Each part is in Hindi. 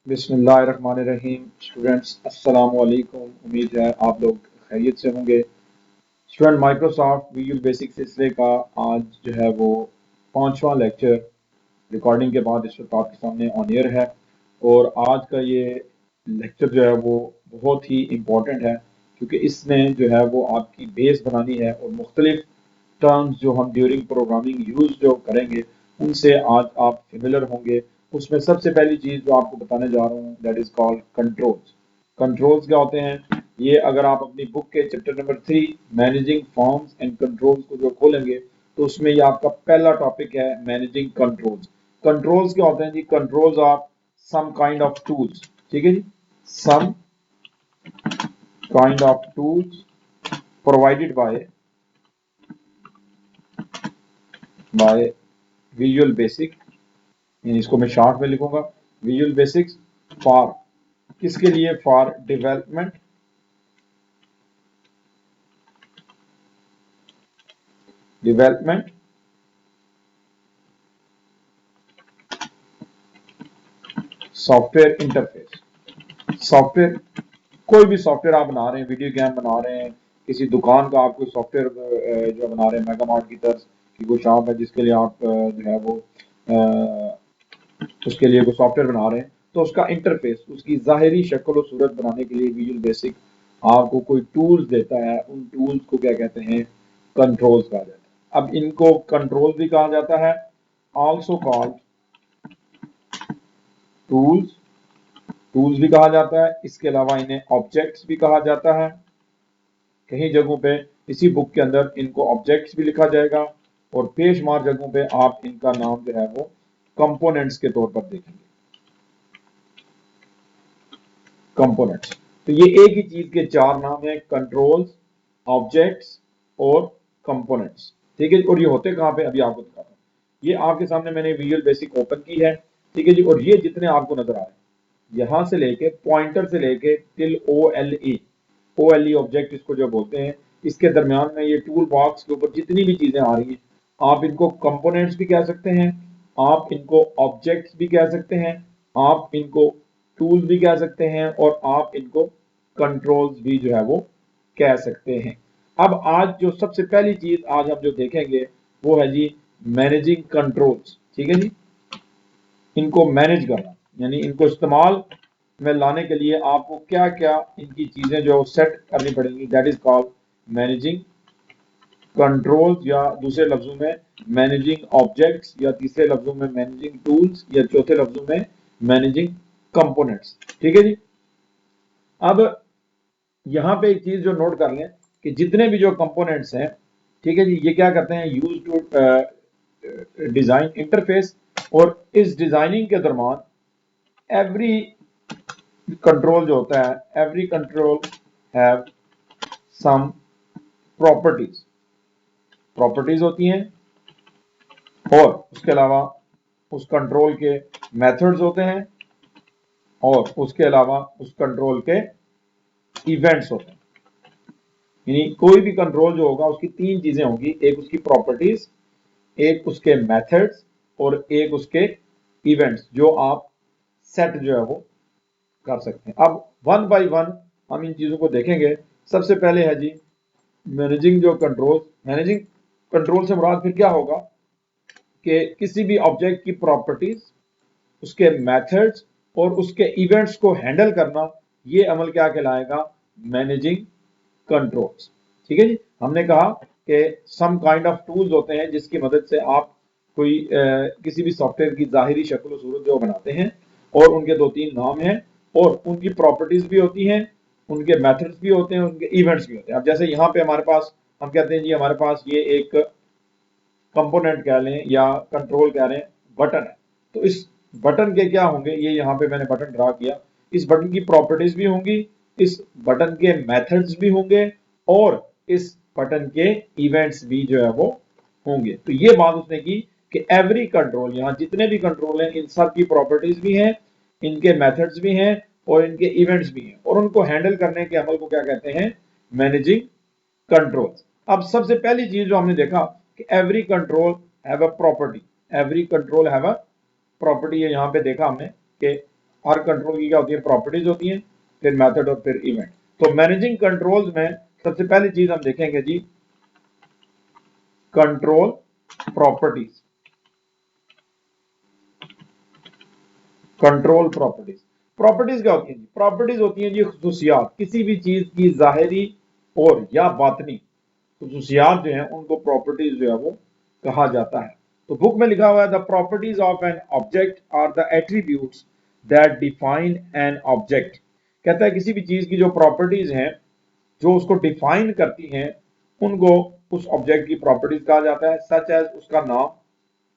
बिस्मिल्लाहिर्रहमानिर्रहीम। स्टूडेंट्स अस्सलाम वालेकुम। उम्मीद है आप लोग खैरियत से होंगे। स्टूडेंट, माइक्रोसॉफ्ट विजुअल बेसिक सिलसिले का आज जो है वो 5वां लेक्चर रिकॉर्डिंग के बाद इस वक्त आपके सामने ऑन एयर है। और आज का ये लेक्चर जो है वो बहुत ही इम्पोर्टेंट है, क्योंकि इसमें जो है वो आपकी बेस बनानी है और मुख्तलिफ टर्म्स जो हम ड्यूरिंग प्रोग्रामिंग यूज जो करेंगे उनसे आज आप फेमिलियर होंगे। उसमें सबसे पहली चीज जो आपको बताने जा रहा हूँ that is called controls. Controls क्या होते हैं? ये अगर आप अपनी बुक के chapter number 3 managing forms and controls को जो खोलेंगे तो उसमें ये आपका पहला टॉपिक है मैनेजिंग कंट्रोल्स। कंट्रोल्स क्या होते हैं जी? Controls are some kind of tools. ठीक है जी, some kind of tools provided by visual basic. इसको मैं शॉर्ट में लिखूंगा विजुअल बेसिक्स फॉर, किसके लिए? For development software interface. Software, कोई भी सॉफ्टवेयर आप बना रहे हैं, वीडियो गेम बना रहे हैं, किसी दुकान का आप कोई सॉफ्टवेयर जो बना रहे हैं मेगा मार्ट की तरफ की कोई शॉप है जिसके लिए आप जो है वो उसके लिए कोई सॉफ्टवेयर बना रहे हैं, तो उसका इंटरफेस, उसकी ज़ाहिरी शक्ल और सूरत बनाने के लिए विजुअल बेसिक आपको कोई टूल्स देता है। उन टूल्स को क्या कहते हैं? कंट्रोल्स कहा जाता है। अब इनको कंट्रोल भी कहा जाता है, ऑल्सो कॉल्ड टूल्स। टूल्स भी कहा जाता है, इसके अलावा इन्हें ऑब्जेक्ट्स भी कहा जाता है। कहीं जगहों पे इसी बुक के अंदर इनको ऑब्जेक्ट्स भी लिखा जाएगा और बेशुमार जगहों पे आप इनका नाम जो है वो कंपोनेंट्स के तौर पर देखेंगे। कंपोनेंट्स, तो ये एक ही चीज के चार नाम है, कंट्रोल्स, ऑब्जेक्ट्स और कंपोनेंट्स। ठीक है जी, और ये होते कहाँ पे अभी आपको दिखाता हूँ। ये आपके सामने मैंने विजुअल बेसिक ओपन की है। ठीक है जी, और ये जितने आपको नजर आ रहे हैं यहां से लेके पॉइंटर से लेके till O L E object इसको जो बोलते हैं, इसके दरमियान में ये टूल बॉक्स के ऊपर जितनी भी चीजें आ रही हैं आप इनको कंपोनेंट्स भी कह सकते हैं, आप इनको ऑब्जेक्ट्स भी कह सकते हैं, आप इनको टूल्स भी कह सकते हैं और आप इनको कंट्रोल्स भी जो है वो कह सकते हैं। अब आज जो सबसे पहली चीज आज हम जो देखेंगे वो है जी मैनेजिंग कंट्रोल्स। ठीक है जी, इनको मैनेज करना यानी इनको इस्तेमाल में लाने के लिए आपको क्या क्या इनकी चीजें जो सेट करनी पड़ेंगी, that is called managing controls, या दूसरे लफ्जों में मैनेजिंग ऑब्जेक्ट्स, या तीसरे लफ्जों में मैनेजिंग टूल्स, या चौथे लफ्जों में मैनेजिंग कंपोनेंट्स। ठीक है जी, अब यहां पे एक चीज जो नोट कर लें कि जितने भी जो कंपोनेंट्स हैं, ठीक है जी, ये क्या करते हैं? Use to design interface. और इस डिजाइनिंग के दरमियान एवरी कंट्रोल जो होता है, every control have some properties. Properties होती हैं और उसके अलावा उस कंट्रोल के मेथड्स होते हैं और उसके अलावा उस कंट्रोल के इवेंट्स होते हैं। यानी कोई भी कंट्रोल जो होगा उसकी तीन चीजें होंगी, एक उसकी प्रॉपर्टीज, एक उसके मेथड्स और एक उसके इवेंट्स जो आप सेट जो है वो कर सकते हैं। अब वन बाय वन हम इन चीजों को देखेंगे। सबसे पहले है जी मैनेजिंग जो कंट्रोल। मैनेजिंग कंट्रोल से मुराद फिर क्या होगा कि किसी भी ऑब्जेक्ट की प्रॉपर्टीज, उसके मेथड्स और उसके इवेंट्स को हैंडल करना, ये अमल क्या कहलाएगा? Managing controls. ठीक है जी, हमने कहा कि सम काइंड ऑफ टूल्स होते हैं जिसकी मदद से आप कोई किसी भी सॉफ्टवेयर की जाहिरी शक्ल और सूरत जो बनाते हैं, और उनके दो तीन नाम हैं और उनकी प्रॉपर्टीज भी होती हैं, उनके मेथड्स भी होते हैं, उनके इवेंट्स भी होते हैं। अब जैसे यहाँ पे हमारे पास हम कहते हैं जी हमारे पास ये एक कंपोनेंट कह लें या कंट्रोल कह लें, बटन है। तो इस बटन के क्या होंगे? ये यहाँ पे मैंने बटन ड्रा किया, इस बटन की प्रॉपर्टीज भी होंगी, इस बटन के मेथड्स भी होंगे और इस बटन के इवेंट्स भी जो है वो होंगे। तो ये बात उसने की कि एवरी कंट्रोल, यहाँ जितने भी कंट्रोल हैं इन सब की प्रॉपर्टीज भी हैं, इनके मेथड्स भी हैं और इनके इवेंट्स भी हैं, और उनको हैंडल करने के अमल को क्या कहते हैं? Managing controls. अब सबसे पहली चीज जो हमने देखा कि every control have a property. Every control have a property, ये यहाँ पे देखा हमने कि हर कंट्रोल की क्या होती है, प्रॉपर्टीज होती हैं, फिर मेथड और फिर इवेंट। तो मैनेजिंग कंट्रोल्स में सबसे पहली चीज हम देखेंगे जी, control properties. Control properties, properties क्या होती हैं? प्रॉपर्टीज होती हैं जी खुसूसियात, किसी भी चीज की जाहिरी और या बातनी खुसूसियात जो है उनको प्रॉपर्टीज जो है वो कहा जाता है। तो बुक में लिखा हुआ है, the properties of an object are the attributes that define an object. कहता है किसी भी चीज की जो प्रॉपर्टीज हैं जो उसको डिफाइन करती हैं उनको उस ऑब्जेक्ट की प्रॉपर्टीज कहा जाता है, सच एज उसका नाम,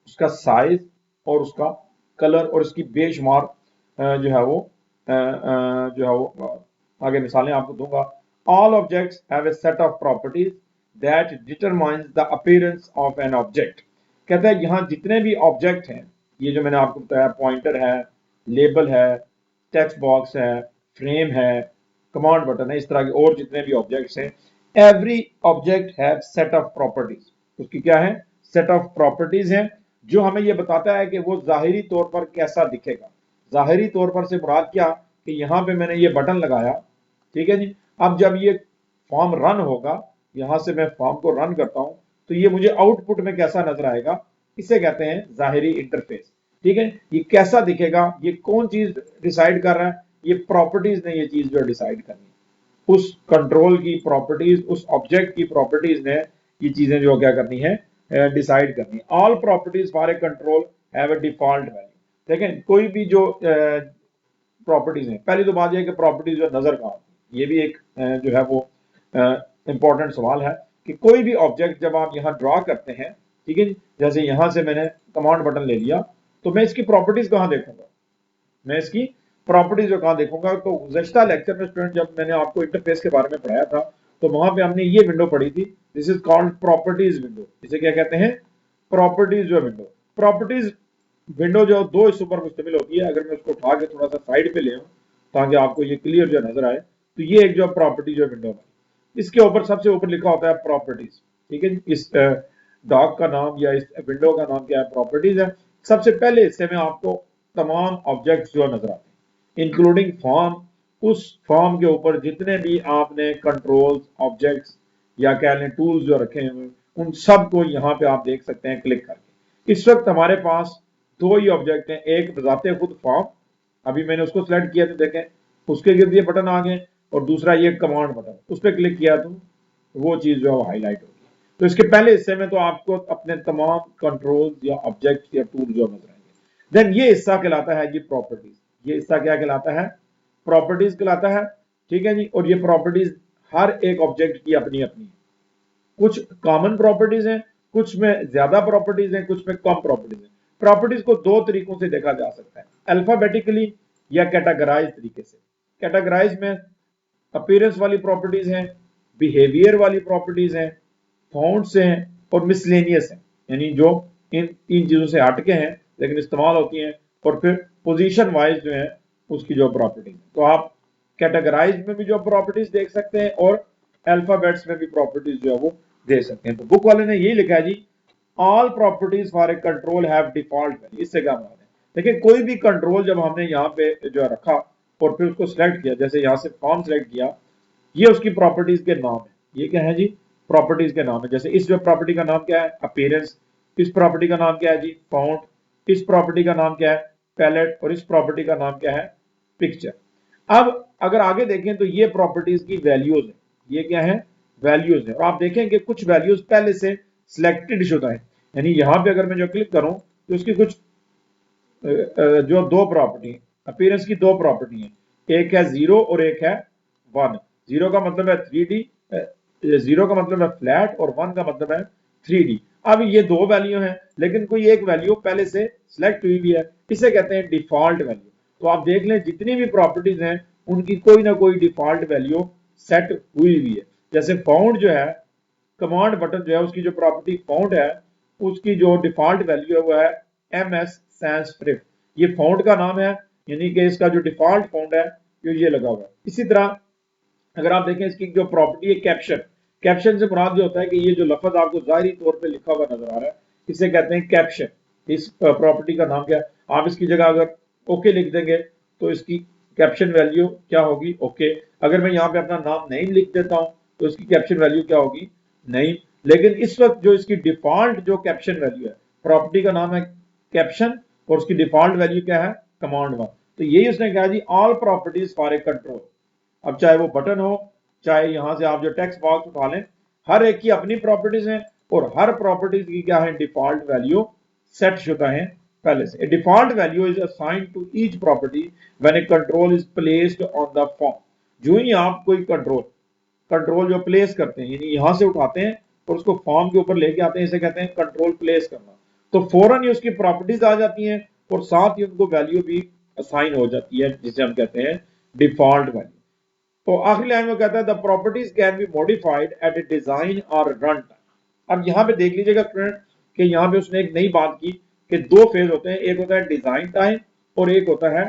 उसका साइज और उसका कलर और इसकी बेशुमार जो है वो आगे मिसालें आपको दूंगा। All objects have a set of properties that determines the appearance of an object. कहता है यहाँ जितने भी ऑब्जेक्ट हैं, ये जो मैंने आपको बताया, पॉइंटर है, लेबल है, टेक्स्ट बॉक्स है, फ्रेम है, कमांड बटन है, इस तरह के और जितने भी ऑब्जेक्ट्स हैं, every object have set of properties. उसकी क्या है, सेट ऑफ प्रॉपर्टीज हैं जो हमें ये बताता है कि वो जाहिरी तौर पर कैसा दिखेगा। जाहिरी तौर पर से मुराद क्या कि यहाँ पे मैंने ये बटन लगाया, ठीक है जी, अब जब ये फॉर्म रन होगा, यहां से मैं फॉर्म को रन करता हूं तो ये मुझे आउटपुट में कैसा नजर आएगा, इसे कहते हैं जाहिरी इंटरफेस। ठीक है, ये कैसा दिखेगा, ये कौन चीज डिसाइड कर रहा है, ये प्रॉपर्टीज ने ये चीज जो डिसाइड करनी है, उस कंट्रोल की प्रॉपर्टीज, उस ऑब्जेक्ट की प्रॉपर्टीज ने ये चीजें जो क्या करनी है, डिसाइड करनी है। All properties for a control have a default value. देखें कोई भी जो प्रॉपर्टीज हैं, पहली तो बात यह कि प्रॉपर्टीज जो नजर कहाँ आती है, ये भी एक जो है वो इंपॉर्टेंट सवाल है कि कोई भी ऑब्जेक्ट जब आप यहाँ ड्रॉ करते हैं, ठीक है, जैसे यहां से मैंने कमांड बटन ले लिया तो मैं इसकी प्रॉपर्टीज कहाँ देखूंगा, मैं इसकी प्रॉपर्टीज जो कहाँ देखूंगा। तो गुज़श्ता लेक्चर में स्टूडेंट जब मैंने आपको इंटरफेस के बारे में पढ़ाया था तो वहां पे हमने ये विंडो पढ़ी थी, this is called properties window. इसे क्या कहते हैं, प्रॉपर्टीज जो विंडो। प्रॉपर्टीज विंडो जो दो हिस्सों पर मुश्तमिल होती है, अगर मैं उसको उठा के थोड़ा सा साइड पे ले आऊं ताकि आपको ये क्लियर जो नजर आए, तो ये एक जो प्रॉपर्टी जो विंडो है, इसके ऊपर सबसे ऊपर लिखा होता है प्रॉपर्टीज। ठीक है, इस डॉक का नाम या इस विंडो का नाम क्या है, प्रॉपर्टीज है। सबसे पहले हिस्से में आपको तमाम ऑब्जेक्ट्स जो नजर आते हैं इंक्लूडिंग फॉर्म, उस फॉर्म के ऊपर जितने भी आपने कंट्रोल्स, ऑब्जेक्ट्स या कह लें टूल्स जो रखे हुए उन सब को यहाँ पे आप देख सकते हैं क्लिक करके। इस वक्त हमारे पास दो ही ऑब्जेक्ट हैं, एक बजाते खुद फॉर्म, अभी मैंने उसको सिलेक्ट किया तो देखें उसके गिर्द ये बटन आ गए, और दूसरा ये कमांड बटन, उस पर क्लिक किया तो वो चीज जो है हाईलाइट होगी। तो इसके पहले हिस्से में तो आपको अपने तमाम कंट्रोल्स या ऑब्जेक्ट या टूल जो नजर आएंगे। देन ये हिस्सा कहलाता है जी प्रॉपर्टीज। ये हिस्सा क्या कहलाता है, प्रॉपर्टीज कहलाता है। ठीक है जी, और ये प्रॉपर्टीज हर एक ऑब्जेक्ट की अपनी अपनी है। कुछ कॉमन प्रॉपर्टीज हैं, कुछ में ज्यादा प्रॉपर्टीज हैं, कुछ में कम प्रॉपर्टीज हैं। प्रॉपर्टीज को दो तरीकों से देखा जा सकता है, अल्फाबेटिकली या कैटेगराइज तरीके से। कैटेगराइज में अपीयरेंस वाली प्रॉपर्टीज हैं, बिहेवियर वाली प्रॉपर्टीज हैं, फाउंड्स हैं और मिसलेनियस हैं, यानी जो इन तीन चीजों से हटके हैं लेकिन इस्तेमाल होती हैं, और फिर पोजीशन वाइज जो है उसकी जो प्रॉपर्टीज। तो आप कैटेगराइज में भी जो प्रॉपर्टीज देख सकते हैं और अल्फाबेट्स में भी प्रॉपर्टीज जो है वो दे सकते हैं। तो बुक वाले ने यही लिखा है जी, all properties for a control have default value. इससे क्या मतलब है, देखिए कोई भी कंट्रोल जब हमने यहाँ पे जो है रखा और फिर उसको सिलेक्ट किया, जैसे यहाँ से फॉर्म सिलेक्ट किया, ये उसकी प्रॉपर्टीज के नाम है। ये क्या है जी, प्रॉपर्टीज के नाम है। जैसे इस जो प्रॉपर्टी का नाम क्या है, अपीयरेंस। इस प्रॉपर्टी का नाम क्या है जी, फाउंड। इस प्रॉपर्टी का नाम क्या है, पैलेट। और इस प्रॉपर्टी का नाम क्या है, पिक्चर। अब अगर आगे देखें तो ये प्रॉपर्टीज की वैल्यूज है, ये क्या है, वैल्यूज है। और आप देखें कि कुछ वैल्यूज पहले से सिलेक्टेड शुदा है, यानी यहां पे अगर मैं जो क्लिक करूं तो उसकी कुछ जो दो प्रॉपर्टी, अपीयरेंस की दो प्रॉपर्टी है, एक है 0 और एक है 1। 0 का मतलब है 3D, 0 का मतलब है फ्लैट और 1 का मतलब है 3D। अब ये दो वैल्यू हैं लेकिन कोई एक वैल्यू पहले से सिलेक्ट हुई भी है, इसे कहते हैं डिफॉल्ट वैल्यू। तो आप देख लें जितनी भी प्रॉपर्टीज हैं उनकी कोई ना कोई डिफॉल्ट वैल्यू सेट हुई हुई है। जैसे फाउंड जो है, कमांड बटन जो है, उसकी जो प्रॉपर्टी फाउंड है उसकी जो डिफॉल्ट वैल्यू है वो है MS sans serif। ये फाउंड का नाम है, यानी कि इसका जो डिफॉल्ट फाउंड है ये लगा हुआ है। इसी तरह अगर आप देखें इसकी जो प्रॉपर्टी है कैप्शन, कैप्शन से मुराद ये होता है कि ये जो लफ्ज आपको जाहिरी तौर पे लिखा हुआ नजर आ रहा है इसे कहते हैं कैप्शन। इस प्रॉपर्टी का नाम क्या है, आप इसकी जगह अगर ओके लिख देंगे तो इसकी कैप्शन वैल्यू क्या होगी, ओके। अगर मैं यहाँ पे अपना नाम नहीं लिख देता हूँ तो इसकी कैप्शन वैल्यू क्या होगी, नहीं। लेकिन इस वक्त जो इसकी डिफॉल्ट जो कैप्शन वैल्यू है, प्रॉपर्टी का नाम है कैप्शन और उसकी डिफॉल्ट वैल्यू क्या है, कमांड 1। तो यही उसने कहा जी all properties for a control. अब चाहे वो बटन हो, चाहे यहां से आप जो टेक्स्ट बॉक्स उठा लें, हर एक की अपनी प्रॉपर्टीज हैं और हर प्रॉपर्टीज की क्या है, डिफॉल्ट वैल्यू सेट शुदा है पहले से। Default value is assigned to each property when a control is placed on the form. जो ही आप कोई कंट्रोल जो प्लेस करते हैं, यानी यहां से उठाते हैं और उसको फॉर्म के ऊपर लेके आते हैं, इसे कहते हैं कंट्रोल प्लेस करना, तो फौरन ही उसकी प्रॉपर्टीज आ जाती हैं और साथ ही उनको वैल्यू भी असाइन हो जाती है, जिसे हम कहते हैं डिफॉल्ट वैल्यू। तो आखिरी लाइन में कहता है the properties can be modified at a design और रन टाइम। अब यहाँ पे देख लीजिएगा फ्रेंड कि यहाँ पे उसने एक नई बात की कि दो फेज होते हैं, एक होता है डिजाइन टाइम और एक होता है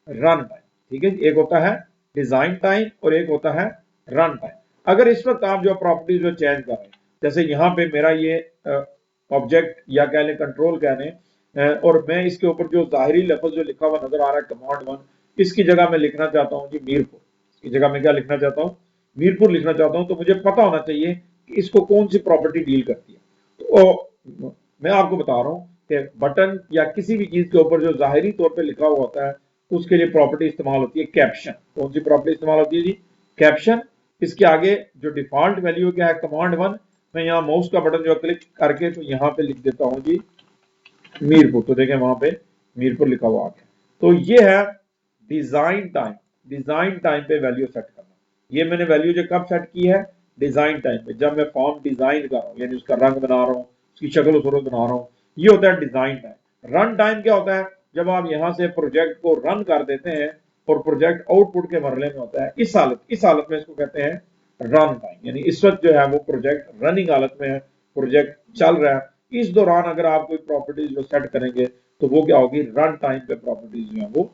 रन टाइम। ठीक है, एक होता है डिजाइन टाइम और एक होता है रन टाइम। अगर इस वक्त आप जो प्रॉपर्टीज जो चेंज कर रहे हैं, जैसे यहाँ पे मेरा ये ऑब्जेक्ट या कह लें कंट्रोल कह लें, और मैं इसके ऊपर जो जाहिरी लफ्ज जो लिखा हुआ नजर आ रहा है कमांड 1, इसकी जगह मैं लिखना चाहता हूँ जी मीरपुर, इसकी जगह मैं क्या लिखना चाहता हूँ, मीरपुर लिखना चाहता हूँ, तो मुझे पता होना चाहिए कि इसको कौन सी प्रॉपर्टी डील करती है। तो मैं आपको बता रहा हूँ कि बटन या किसी भी चीज के ऊपर जो जाहिरी तौर पे लिखा हुआ होता है उसके लिए प्रॉपर्टी इस्तेमाल होती है कैप्शन। कौन सी प्रॉपर्टी इस्तेमाल होती है जी, कैप्शन। इसके आगे जो डिफॉल्ट वैल्यू क्या है, कमांड 1। मैं यहाँ माउस का बटन जो क्लिक करके तो यहाँ पे लिख देता हूँ जी मीरपुर, तो देखें वहां पे मीरपुर लिखा हुआ आ गया। तो ये है डिजाइन टाइम। डिजाइन टाइम पे वैल्यू सेट करना, ये मैंने वैल्यू जो कब सेट की है, डिजाइन टाइम पे, जब मैं फॉर्म डिजाइन कर रहा हूँ, यानी उसका रंग बना रहा हूँ, उसकी शक्ल सूरत बना रहा हूँ, ये होता है डिजाइन टाइम। रन टाइम क्या होता है, जब आप यहाँ से प्रोजेक्ट को रन कर देते हैं और प्रोजेक्ट आउटपुट के मरले में होता है, इस हालत में इसको कहते हैं रन टाइम। यानी इस वक्त जो है वो प्रोजेक्ट रनिंग हालत में है, प्रोजेक्ट चल रहा है, इस दौरान अगर आप कोई प्रॉपर्टीज जो सेट करेंगे तो वो क्या होगी, रन टाइम पे प्रॉपर्टीज जो है वो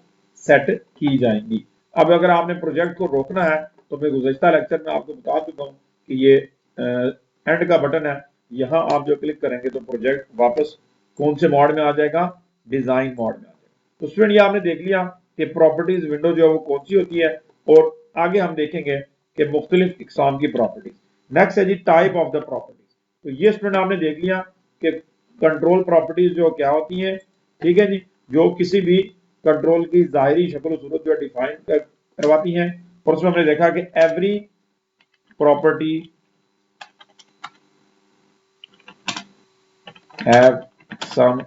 सेट की जाएंगी। अब अगर आपने प्रोजेक्ट को रोकना है तो मैं गुज़श्ता लेक्चर में आपको बता चुका हूँ कि ये एंड का बटन है, यहाँ आप जो क्लिक करेंगे तो प्रोजेक्ट वापस कौन से मोड में आ जाएगा, डिजाइन मोड में आ जाएगा। तो स्टूडेंट ये आपने देख लिया कि प्रॉपर्टीज विंडो जो है वो कौन सी होती है, और आगे हम देखेंगे कि मुख्तलिफ इकसाम की प्रॉपर्टीज। नेक्स्ट है जी टाइप ऑफ द प्रॉपर्टीज। तो ये स्टूडेंट आपने देख लिया कि कंट्रोल प्रॉपर्टीज जो क्या होती हैं, ठीक है जी, जो किसी भी कंट्रोल की जाहिरी शक्ल सूरत जो डिफाइन करवाती हैं। और उसमें हमने देखा कि every property have some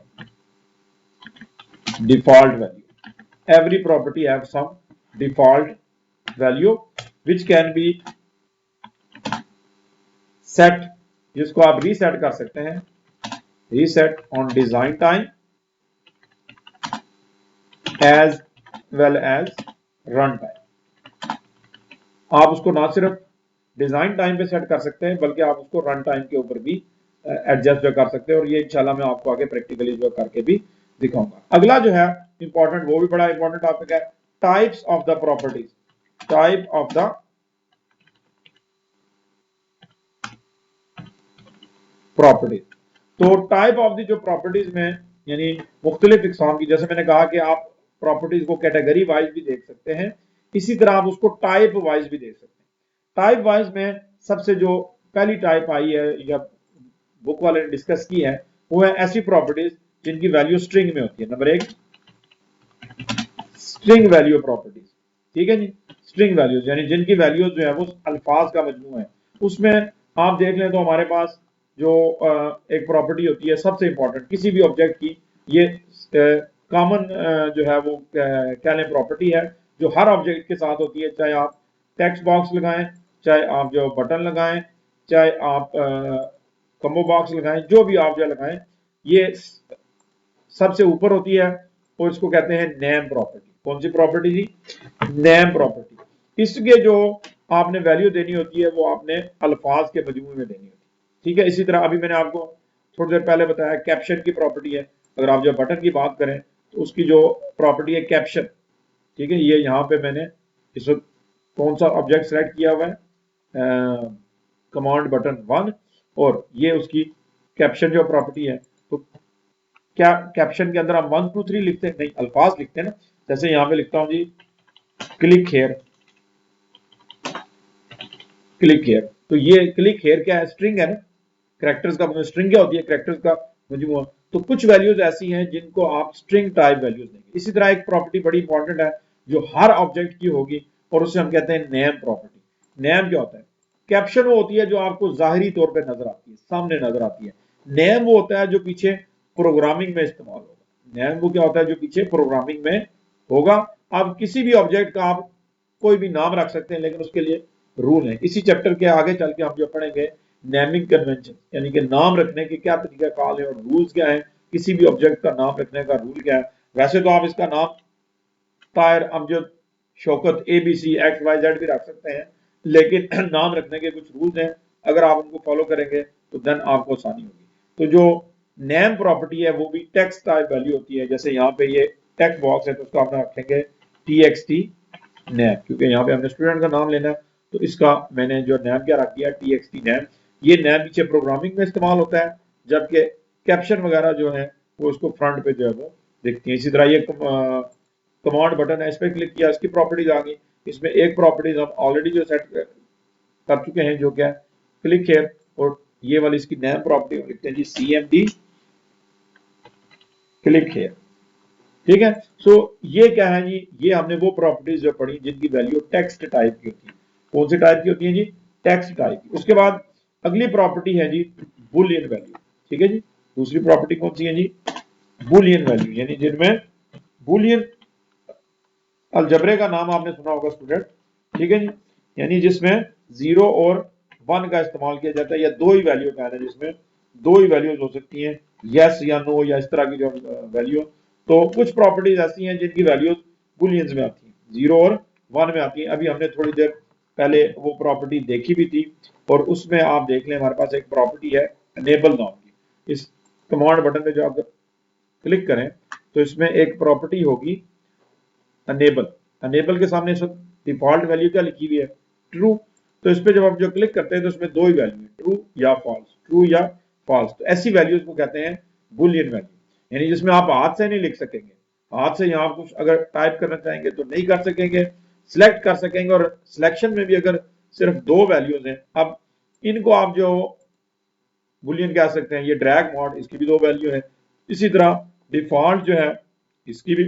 default value, every property have some default value which can be set, जिसको आप रीसेट कर सकते हैं, reset on design time as well as run time. आप उसको ना सिर्फ डिजाइन टाइम पे सेट कर सकते हैं बल्कि आप उसको रन टाइम के ऊपर भी एडजस्ट जो कर सकते हैं, और ये इंशाल्लाह मैं आपको आगे प्रैक्टिकली जो करके भी दिखाऊंगा। अगला जो है इंपॉर्टेंट, वो भी बड़ा इंपॉर्टेंट टॉपिक है, types of the properties. Type of the properties. तो टाइप ऑफ द जो प्रॉपर्टीज में यानी मुख्तलिफ इकसाम की, जैसे मैंने कहा कि आप प्रॉपर्टीज को कैटेगरी वाइज भी देख सकते हैं, इसी तरह आप उसको टाइप वाइज भी देख सकते हैं। टाइप वाइज में सबसे जो पहली टाइप आई है या बुक वाले ने डिस्कस की है, वो है ऐसी प्रॉपर्टीज जिनकी वैल्यू स्ट्रिंग में होती है। नंबर 1 स्ट्रिंग वैल्यू प्रॉपर्टीज, ठीक है जी, स्ट्रिंग वैल्यूज यानी जिनकी वैल्यूज जो है वो अल्फाज का मजमू है। उसमें आप देख लें तो हमारे पास जो एक प्रॉपर्टी होती है सबसे इंपॉर्टेंट किसी भी ऑब्जेक्ट की, ये कॉमन जो है वो क्या लें प्रॉपर्टी है जो हर ऑब्जेक्ट के साथ होती है, चाहे आप टेक्स्ट बॉक्स लगाएं, चाहे आप जो बटन लगाएं, चाहे आप कम्बो बॉक्स लगाएं, जो भी आप जो लगाएं, ये सबसे ऊपर होती है और इसको कहते हैं नेम प्रॉपर्टी। कौन सी प्रॉपर्टी जी, नेम प्रॉपर्टी। इसके जो आपने वैल्यू देनी होती है वो आपने अल्फाज के मजमू में देनी होती है, ठीक है। इसी तरह अभी मैंने आपको थोड़ी देर पहले बताया कैप्शन की प्रॉपर्टी है। अगर आप जो बटन की बात करें तो उसकी जो प्रॉपर्टी है कैप्शन, ठीक है। ये यहाँ पे मैंने इस वक्त कौन सा ऑब्जेक्ट सेलेक्ट किया हुआ है, कमांड बटन 1, और ये उसकी कैप्शन जो प्रॉपर्टी है। तो क्या कैप्शन के अंदर हम 1 2 3 लिखते हैं, नहीं, अल्फाज लिखते हैं ना। जैसे यहाँ पे लिखता हूँ जी क्लिक हेयर, क्लिक हेयर। तो ये क्लिक हेयर क्या है, स्ट्रिंग है ना, कैरेक्टर्स का मतलब स्ट्रिंग क्या होती है, कैरेक्टर्स का मजमूआ। तो कुछ वैल्यूज ऐसी हैं जिनको आप स्ट्रिंग टाइप वैल्यूज देंगे। इसी तरह एक प्रॉपर्टी बड़ी इंपॉर्टेंट है जो हर ऑब्जेक्ट की होगी, और उसे हम कहते हैं नेम प्रॉपर्टी। नेम क्या होता है, कैप्शन वो होती है जो आपको जाहिरी तौर पे नजर आती है, सामने नजर आती है। नेम वो होता है जो पीछे प्रोग्रामिंग में इस्तेमाल होगा। नेम वो क्या होता है जो पीछे प्रोग्रामिंग में होगा। आप किसी भी ऑब्जेक्ट का आप कोई भी नाम रख सकते हैं, लेकिन उसके लिए रूल है। इसी चैप्टर के आगे चल के हम जो पढ़ेंगे नेमिंग कन्वेंशन, यानी कि नाम रखने के क्या तरीका कार है और रूल्स क्या है, किसी भी ऑब्जेक्ट का नाम रखने का रूल क्या है। वैसे तो आप इसका नाम तायर, अमजद, शौकत, ABC, XYZ भी रख सकते हैं, लेकिन नाम रखने के कुछ रूल्स हैं, अगर आप उनको फॉलो करेंगे तो देन आपको आसानी होगी। तो जो नेम प्रॉपर्टी है वो भी टेक्स्ट टाइप वैल्यू होती है। जैसे यहाँ पे ये टेक्स्ट बॉक्स है तो उसका हम रखेंगे TXT नेम, क्योंकि यहाँ पे हमने स्टूडेंट का नाम लेना है, तो इसका मैंने जो नेम क्या रख दिया TXT नेम। ये नेम पीछे प्रोग्रामिंग में इस्तेमाल होता है, जबकि कैप्शन वगैरह जो है वो उसको फ्रंट पे जो है वो देखती है। इसी तरह ये कमांड बटन है, इस पर क्लिक किया, इसकी प्रॉपर्टीज आ गई। इसमें एक प्रॉपर्टीज हम ऑलरेडी जो सेट कर चुके हैं, जो क्या है क्लिक हेयर, और ये वाली इसकी नेम प्रॉपर्टी लिखते हैं जी CMD क्लिक हेयर। ठीक है। सो ये क्या है जी, ये हमने वो प्रॉपर्टीज जो पढ़ी जिनकी वैल्यू टेक्स्ट टाइप की होती है। कौन सी टाइप की होती है जी, टेक्स्ट टाइप की। उसके बाद अगली प्रॉपर्टी है जी बुलियन वैल्यू। ठीक है जी, दूसरी प्रॉपर्टी कौन सी है जी, बुलियन वैल्यू, यानी जिनमें बुलियन, अलजबरे का नाम आपने सुना होगा स्टूडेंट, ठीक है जी, यानी जिसमें 0 और 1 का इस्तेमाल किया जाता है, या दो ही वैल्यू का है जिसमें दो ही वैल्यूज हो सकती हैं, यस या नो, या इस तरह की जो वैल्यू। तो कुछ प्रॉपर्टीज ऐसी हैं जिनकी वैल्यूज बुलियंस में आती हैं, 0 और 1 में आती हैं। अभी हमने थोड़ी देर पहले वो प्रॉपर्टी देखी भी थी, और उसमें आप देख लें हमारे पास एक प्रॉपर्टी है एनेबल नाम की। इस कमांड बटन पे जो आप क्लिक करें तो इसमें एक प्रॉपर्टी होगी अनेबल। अनेबल के सामने डिफॉल्ट वैल्यू क्या लिखी हुई है, ट्रू। तो इस पे जब आप जो क्लिक करते हैं तो इसमें दो ही वैल्यू है, ट्रू या फॉल्स, ट्रू या फॉल्स। तो ऐसी वैल्यूज को कहते हैं बुलियन वैल्यू, यानी जिसमें आप हाथ से नहीं लिख सकेंगे, हाथ से यहाँ कुछ अगर टाइप करना चाहेंगे तो नहीं कर सकेंगे, सिलेक्ट कर सकेंगे, और सिलेक्शन में भी अगर सिर्फ दो वैल्यूज हैं, अब इनको आप जो बुलियन कह सकते हैं। ये ड्रैग मॉड, इसकी भी दो वैल्यू है। इसी तरह डिफॉल्ट जो है इसकी भी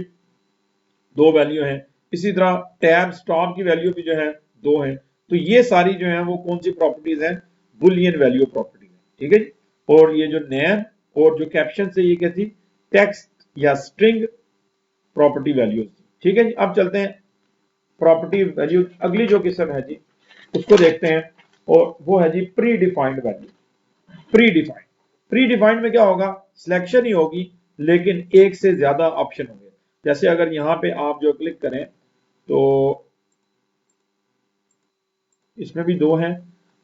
दो वैल्यू हैं। इसी तरह टैब स्टॉप की वैल्यू भी जो है दो है। तो ये सारी जो है वो कौन सी प्रॉपर्टीज हैं, बुलियन वैल्यू प्रॉपर्टी है। ठीक है जी। और ये जो नेम और जो कैप्शन से ये कहती टेक्स्ट या स्ट्रिंग प्रॉपर्टी वैल्यूज। ठीक है जी। अब चलते हैं प्रॉपर्टी वैल्यू, अगली जो किस्म है जी उसको देखते हैं, और वो है जी predefined value. Predefined, predefined में क्या होगा, सिलेक्शन ही होगी लेकिन एक से ज्यादा ऑप्शन होंगे। जैसे अगर यहां पे आप जो क्लिक करें तो इसमें भी दो हैं।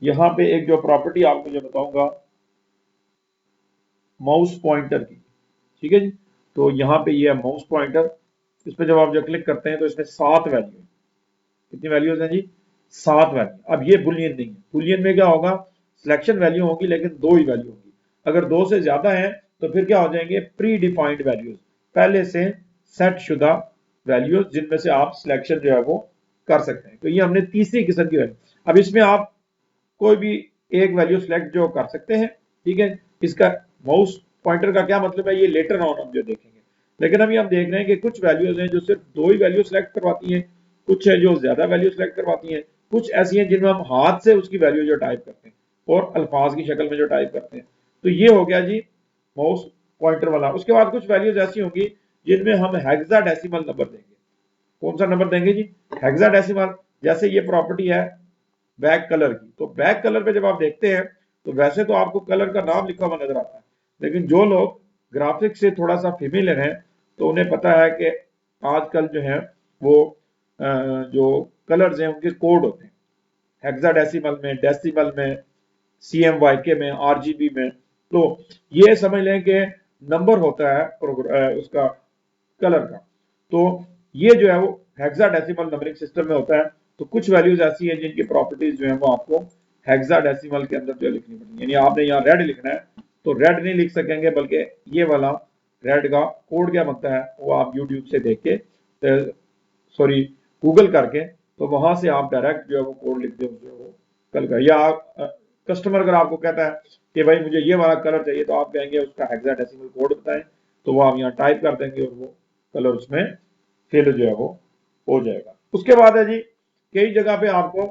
यहां पे एक जो प्रॉपर्टी आपको जो बताऊंगा माउस पॉइंटर की, ठीक है जी। तो यहां पे ये है माउस पॉइंटर। इस पे जब आप जो क्लिक करते हैं तो इसमें 7 वैल्यू है। कितनी वैल्यूज हैं जी, 7 वैल्यू। अब ये बुलियन नहीं है, बुलियन में क्या होगा, सिलेक्शन वैल्यू होगी लेकिन दो ही वैल्यू होगी। अगर दो से ज्यादा है तो फिर क्या हो जाएंगे, प्री डिफाइंड वैल्यूज, पहले से सेट शुदा वैल्यूज जिनमें से आप सिलेक्शन जो है वो कर सकते हैं। तो ये हमने तीसरी किस्म की वैल्यू। अब इसमें आप कोई भी एक वैल्यू सिलेक्ट जो कर सकते हैं, ठीक है। इसका माउस पॉइंटर का क्या मतलब है, ये लेटर ऑन हम जो देखेंगे। लेकिन अभी हम देख रहे हैं कि कुछ वैल्यूज हैं जो सिर्फ दो ही वैल्यू सिलेक्ट करवाती हैं, कुछ है जो ज्यादा वैल्यू सिलेक्ट करवाती हैं, कुछ ऐसी हैं जिनमें हम हाथ से उसकी वैल्यू जो टाइप करते हैं और अल्फाज की शक्ल में जो टाइप करते हैं। तो ये हो गया जी माउस पॉइंटर वाला। उसके बाद कुछ वैल्यूज ऐसी होंगी जिनमें हम हेक्साडेसिमल नंबर देंगे। कौन सा नंबर देंगे जी, हेक्साडेसिमल। जैसे ये प्रॉपर्टी है बैक कलर की, तो बैक कलर पे जब आप देखते हैं तो वैसे तो आपको कलर का नाम लिखा हुआ नजर आता है, लेकिन जो लोग ग्राफिक्स से थोड़ा सा फेमिलियर हैं तो उन्हें पता है कि आजकल जो है वो जो कलर्स हैं उनके कोड होते हैं हेक्साडेसिमल में, डेसिमल में, CMYK में, RGB में। तो ये समझ लें कि नंबर होता है उसका कलर का। तो ये जो है वो हेक्साडेसिमल नंबरिंग सिस्टम में होता है। तो कुछ वैल्यूज ऐसी हैं जिनकी प्रॉपर्टीज जो है वो आपको हेक्साडेसिमल के अंदर जो लिखनी पड़ेगी। यानी आपने यहाँ रेड लिखना है तो रेड नहीं लिख सकेंगे, बल्कि ये वाला रेड का कोड क्या बनता है वो आप यूट्यूब से देख के, सॉरी गूगल करके, तो वहां से आप डायरेक्ट जो है वो कोड लिख दो, वो कल का, या कस्टमर अगर आपको कहता है कि भाई मुझे ये वाला कलर चाहिए, तो आप कहेंगे उसका हेक्साडेसिमल कोड बताएं, तो वो आप यहाँ टाइप कर देंगे और वो कलर उसमें फिल जो है वो हो जाएगा। उसके बाद है जी, कई जगह पे आपको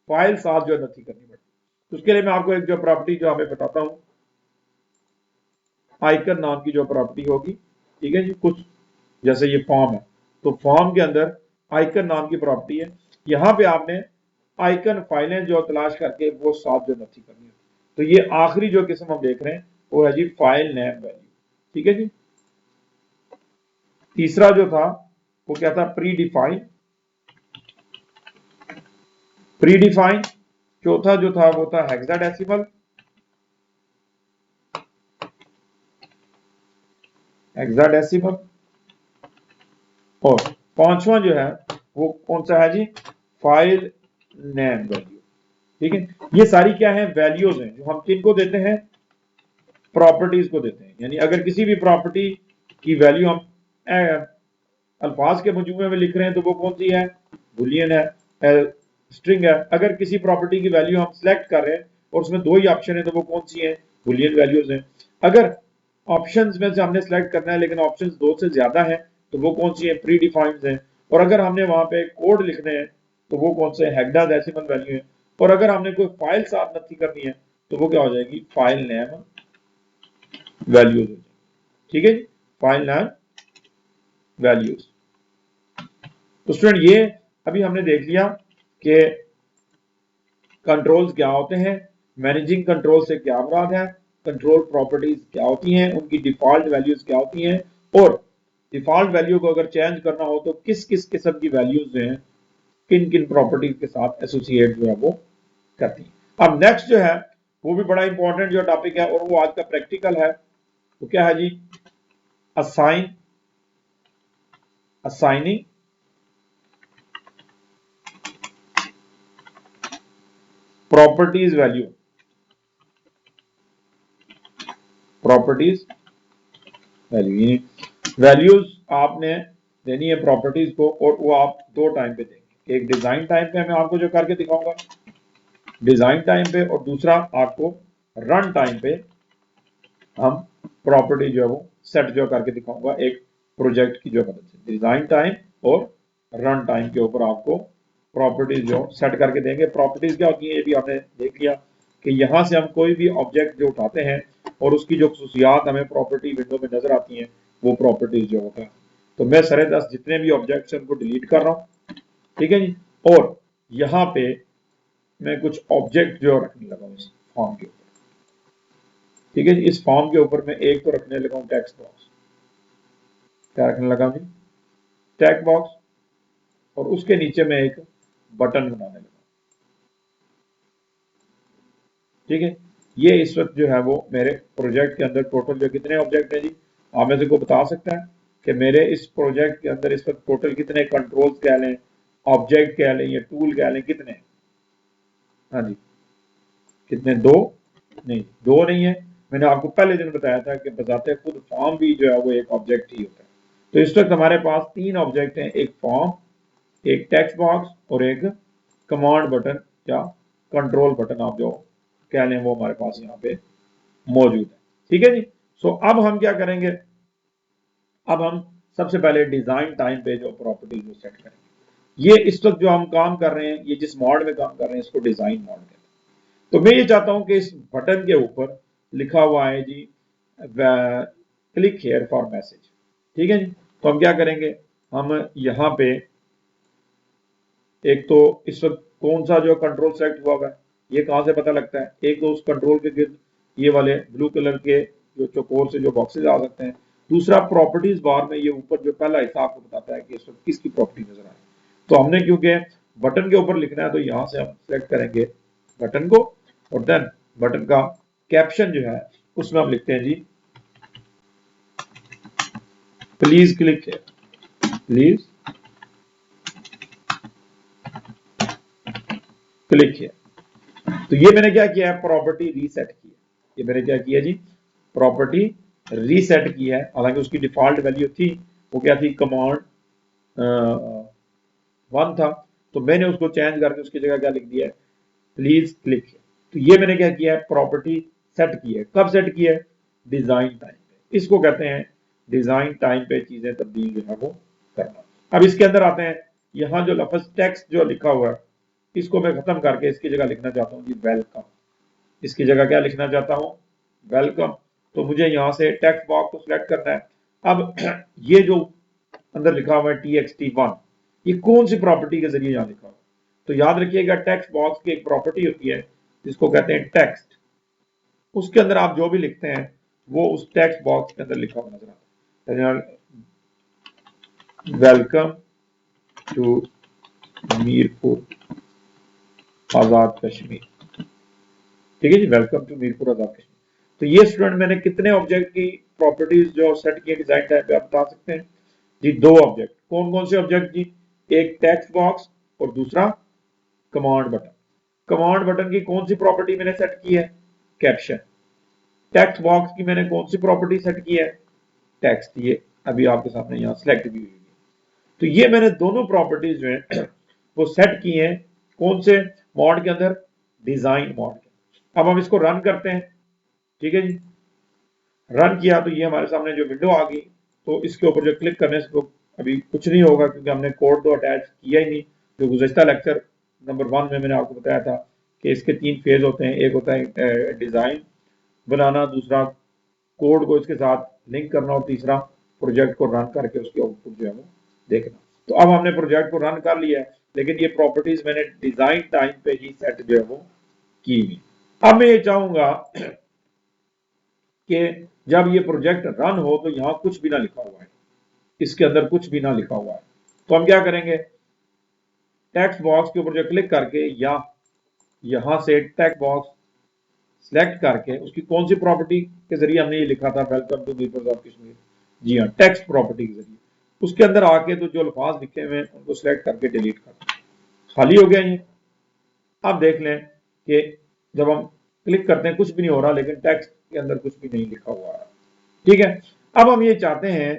फाइल साथ जो है नथी करनी पड़ती है। उसके लिए मैं आपको एक जो प्रॉपर्टी जो हमें बताता हूँ, आइकन नाम की जो प्रॉपर्टी होगी, ठीक है जी। कुछ जैसे ये फॉर्म है, तो फॉर्म के अंदर आइकन नाम की प्रॉपर्टी है, यहाँ पे आपने आइकन फाइलें जो तलाश करके वो साथ जो नथी करनी है। तो ये आखिरी जो किस्म हम देख रहे हैं वो है जी फाइल नेम वैल्यू, ठीक है जी। तीसरा जो था वो क्या था, प्री डिफाइन, प्री डिफाइन। चौथा जो था वो था हेक्साडेसिमल, हेक्साडेसिमल। और पांचवा जो है वो कौन सा है जी, फाइल नेम वैल्यू, ठीक है। ये सारी क्या है, वैल्यूज हैं जो हम किनको देते हैं, प्रॉपर्टीज को देते हैं। यानी अगर किसी भी प्रॉपर्टी की वैल्यू हम अल्फाज के मजमूए में लिख रहे हैं तो वो कौन सी है, बुलियन है, स्ट्रिंग है। अगर किसी प्रॉपर्टी की वैल्यू हम सिलेक्ट कर रहे हैं और उसमें दो ही ऑप्शन है तो वो कौन सी है, बुलियन वैल्यूज हैं। अगर ऑप्शंस में से हमने सिलेक्ट करना है लेकिन ऑप्शंस दो से ज्यादा है तो वो कौन सी है, प्री डिफाइंड है। और अगर हमने वहां पे कोड लिखने हैं तो वो कौन से, हेक्साडेसिमल वैल्यू है। और अगर हमने कोई फाइल साथ नथी करनी है तो वो क्या हो जाएगी, फाइल नेम वैल्यूज, ठीक है जी, फाइल नेम वैल्यूज। तो स्टूडेंट ये अभी हमने देख लिया कि कंट्रोल्स क्या होते हैं, मैनेजिंग कंट्रोल से क्या मुराद है, कंट्रोल प्रॉपर्टीज क्या होती हैं, उनकी डिफॉल्ट वैल्यूज क्या होती हैं, और डिफॉल्ट वैल्यू को अगर चेंज करना हो तो किस किस किस्म की वैल्यूज जो हैं किन किन प्रॉपर्टीज के साथ एसोसिएट जो है वो करती हैं। अब नेक्स्ट जो है वो भी बड़ा इंपॉर्टेंट जो टॉपिक है और वो आज का प्रैक्टिकल है, वो क्या है जी, assign, assigning properties value, properties value, values आपने देनी है प्रॉपर्टीज को, और वो आप दो टाइम पे देंगे। एक डिजाइन टाइम पे मैं आपको जो करके दिखाऊंगा डिजाइन टाइम पे, और दूसरा आपको रन टाइम पे हम प्रॉपर्टी जो है वो सेट जो करके दिखाऊंगा एक प्रोजेक्ट की जो मदद से। डिजाइन टाइम और रन टाइम के ऊपर आपको प्रॉपर्टीज जो सेट करके देंगे। प्रॉपर्टीज क्या होती है ये भी आपने देख लिया कि यहाँ से हम कोई भी ऑब्जेक्ट जो उठाते हैं और उसकी जो खसूसियात हमें प्रॉपर्टी विंडो में नजर आती हैं वो प्रॉपर्टीज जो होता है। तो मैं सरे 10 जितने भी ऑब्जेक्ट्स हैं उनको डिलीट कर रहा हूँ, ठीक है जी। और यहाँ पे मैं कुछ ऑब्जेक्ट जो रखने लगा हूँ इस फॉर्म के ऊपर, ठीक है जी। इस फॉर्म के ऊपर मैं एक तो रखने लगा हूँ टेक्स्ट बॉक्स, क्या रखने लगा जी, टेक्स्ट बॉक्स। और उसके नीचे मैं एक बटन बनाने लगा, ठीक है। ये इस वक्त जो है वो मेरे प्रोजेक्ट के अंदर टोटल जो कितने ऑब्जेक्ट है जी, आप में से को बता सकता है कि मेरे इस प्रोजेक्ट के अंदर इस वक्त टोटल कितने कंट्रोल्स कह लें, ऑब्जेक्ट कह लें या टूल कह लें, कितने, हाँ जी कितने, दो नहीं, दो नहीं है। मैंने आपको पहले दिन बताया था कि बजाते खुद फॉर्म भी जो है वो एक ऑब्जेक्ट ही होता है। तो इस वक्त हमारे पास तीन ऑब्जेक्ट हैं, एक फॉर्म, एक टेक्स्ट बॉक्स और एक कमांड बटन या कंट्रोल बटन आप जो कह लें वो हमारे पास यहाँ पे मौजूद है, ठीक है जी। सो अब हम क्या करेंगे, अब हम सबसे पहले डिजाइन टाइम पे जो प्रॉपर्टीज वो सेट करेंगे। ये इस वक्त जो हम काम कर रहे हैं, ये जिस मॉड में काम कर रहे हैं इसको डिजाइन मॉड कहते हैं। तो मैं ये चाहता हूं कि इस बटन के ऊपर लिखा हुआ है जी क्लिक हेयर फॉर मैसेज, ठीक है जी। तो हम क्या करेंगे, हम यहाँ पे एक तो इस वक्त कौन सा जो कंट्रोल सेलेक्ट हुआ है ये कहां से पता लगता है, एक तो उस कंट्रोल के गिर्द ये वाले ब्लू कलर के जो चौकोर से जो बॉक्सेस आ सकते हैं। दूसरा प्रॉपर्टीज बार में ये ऊपर जो पहला हिस्सा आपको बताता है कि इस वक्त किसकी प्रॉपर्टी नजर आए। तो हमने क्योंकि बटन के ऊपर लिखना है तो यहां से हम सेलेक्ट करेंगे बटन को, और देन बटन का कैप्शन जो है उसमें हम लिखते हैं जी प्लीज क्लिक है, प्लीज क्लिक है। तो ये मैंने क्या किया है, प्रॉपर्टी रीसेट की है। ये मैंने क्या किया जी, प्रॉपर्टी रीसेट की है। हालांकि उसकी डिफॉल्ट वैल्यू थी वो क्या थी, कमांड 1 था, तो मैंने उसको चेंज करके उसकी जगह क्या लिख दिया है, प्लीज क्लिक। तो ये मैंने क्या किया है, प्रॉपर्टी सेट की है। कब सेट की है, डिजाइन टाइम पे। इसको कहते हैं डिजाइन टाइम पे चीजें तब्दील जो है वो करना। अब इसके अंदर आते हैं, यहाँ जो लफ्ज टेक्स्ट जो लिखा हुआ है, इसको मैं खत्म करके इसकी जगह लिखना चाहता हूँ जी वेलकम। इसकी जगह क्या लिखना चाहता हूँ, वेलकम। तो मुझे यहाँ से टेक्स्ट बॉक्स को सिलेक्ट करना है। अब ये जो अंदर लिखा हुआ है txt1, ये कौन सी प्रॉपर्टी के जरिए यहाँ लिखा हुआ है, तो याद रखिएगा टेक्स्ट बॉक्स की एक प्रॉपर्टी होती है जिसको कहते हैं टेक्स्ट। उसके अंदर आप जो भी लिखते हैं वो उस टेक्स्ट बॉक्स के अंदर लिखा हुआ नजर आता है। वेलकम टू मीरपुर आजाद कश्मीर, ठीक है जी, वेलकम टू मीरपुर आजाद कश्मीर। तो ये स्टूडेंट मैंने कितने ऑब्जेक्ट की प्रॉपर्टीज जो सेट की डिजाइन टाइप पे आप बता सकते हैं जी, 2 ऑब्जेक्ट। कौन कौन से ऑब्जेक्ट जी, एक टेक्स्ट बॉक्स और दूसरा कमांड बटन। कमांड बटन की कौन सी प्रॉपर्टी मैंने सेट की है, कैप्शन। टेक्स्ट बॉक्स की मैंने कौन सी प्रॉपर्टी सेट की है, टेक्स्ट। ये अभी आपके सामने यहाँ सिलेक्ट भी हुई है। तो ये मैंने दोनों प्रॉपर्टीज जो है वो सेट की हैं, कौन से मोड के अंदर, डिजाइन मोड के। अब हम इसको रन करते हैं, ठीक है जी। रन किया तो ये हमारे सामने जो विंडो आ गई, तो इसके ऊपर जो क्लिक करने से तो अभी कुछ नहीं होगा क्योंकि हमने कोड तो अटैच किया ही नहीं। जो गुज़श्ता लेक्चर नंबर 1 में मैंने आपको बताया था कि इसके 3 फेज होते हैं, एक होता है डिजाइन बनाना, दूसरा कोड को इसके साथ लिंक करना और तीसरा प्रोजेक्ट को रन करके उसकी आउटपुट जो है वो देखना। तो अब हमने प्रोजेक्ट को रन कर लिया है, लेकिन ये प्रॉपर्टीज मैंने डिजाइन टाइम पे ही सेट जो है वो की हुई। अब मैं ये चाहूंगा कि जब ये प्रोजेक्ट रन हो तो यहाँ कुछ भी ना लिखा हुआ है, इसके अंदर कुछ भी ना लिखा हुआ है। तो हम क्या करेंगे, टेक्स्ट बॉक्स के ऊपर जो क्लिक करके या यहां से टेक्स्ट बॉक्स सिलेक्ट करके उसकी कौन सी प्रॉपर्टी के जरिए हमने ये लिखा था, वेलकम टू मीरपुर आजाद कश्मीर, जी हाँ, टेक्स्ट प्रॉपर्टी के जरिए। उसके अंदर आके तो जो अल्फाज लिखे हुए हैं उनको सिलेक्ट करके डिलीट कर, खाली हो गया ये। अब देख लें कि जब हम क्लिक करते हैं कुछ भी नहीं हो रहा, लेकिन टेक्स्ट के अंदर कुछ भी नहीं लिखा हुआ है, ठीक है। अब हम ये चाहते हैं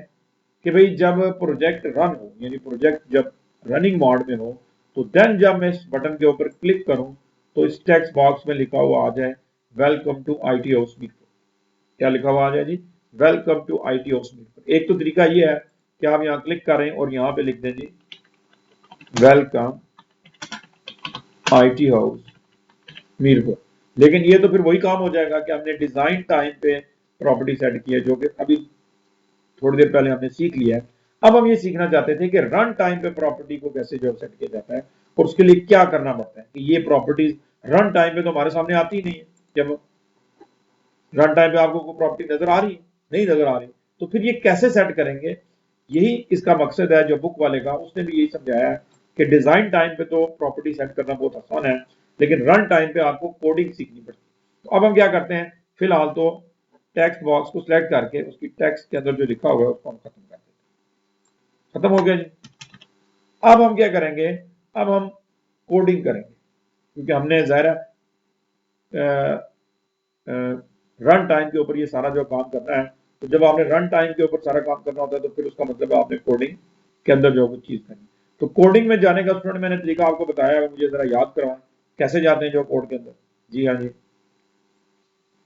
कि भाई जब प्रोजेक्ट रन हो, यानी प्रोजेक्ट जब रनिंग मोड में हो, तो देन जब मैं इस बटन के ऊपर क्लिक करूं तो इस टेक्स्ट बॉक्स में लिखा हुआ आ जाए welcome to IT house Mirpur. क्या लिखा हुआ आ जाए जी, welcome to IT house Mirpur. एक तो तरीका ये है कि आप यहाँ क्लिक करें और यहाँ पे लिख दें जी वेलकम IT हाउस मीरपुर, लेकिन ये तो फिर वही काम हो जाएगा कि हमने डिजाइन टाइम पे प्रॉपर्टी सेट की है, जो कि अभी थोड़ी देर पहले हमने सीख लिया है। अब हम ये सीखना चाहते थे कि रन टाइम पे प्रॉपर्टी को कैसे जो सेट किया जाता है और उसके लिए क्या करना पड़ता है कि ये प्रॉपर्टीज रन टाइम पे तो हमारे सामने आती ही नहीं है। जब रन टाइम पे आपको कोई प्रॉपर्टी नजर आ रही है, नहीं नजर आ रही, तो फिर ये कैसे सेट करेंगे। यही इसका मकसद है जो बुक वाले का, उसने भी यही समझाया है कि डिजाइन टाइम पे तो प्रॉपर्टी सेट करना बहुत आसान है, लेकिन रन टाइम पे आपको कोडिंग सीखनी पड़ती है। तो अब हम क्या करते हैं, फिलहाल तो टेक्स्ट बॉक्स को सिलेक्ट करके उसकी टेक्स्ट के अंदर जो लिखा हुआ है उसको हम खत्म कर देते हैं। खत्म हो गया जी। अब हम क्या करेंगे, अब हम कोडिंग करेंगे, क्योंकि हमने ज़ाहिर रन टाइम के ऊपर ये सारा जो काम करना है। तो जब आपने रन टाइम के ऊपर सारा काम करना होता है तो फिर उसका मतलब है आपने कोडिंग के अंदर जो कुछ चीज करनी। तो कोडिंग में जाने का स्टूडेंट मैंने तरीका आपको बताया है, मुझे जरा याद करवाएं कैसे जाते हैं जो कोड के अंदर। जी हाँ जी,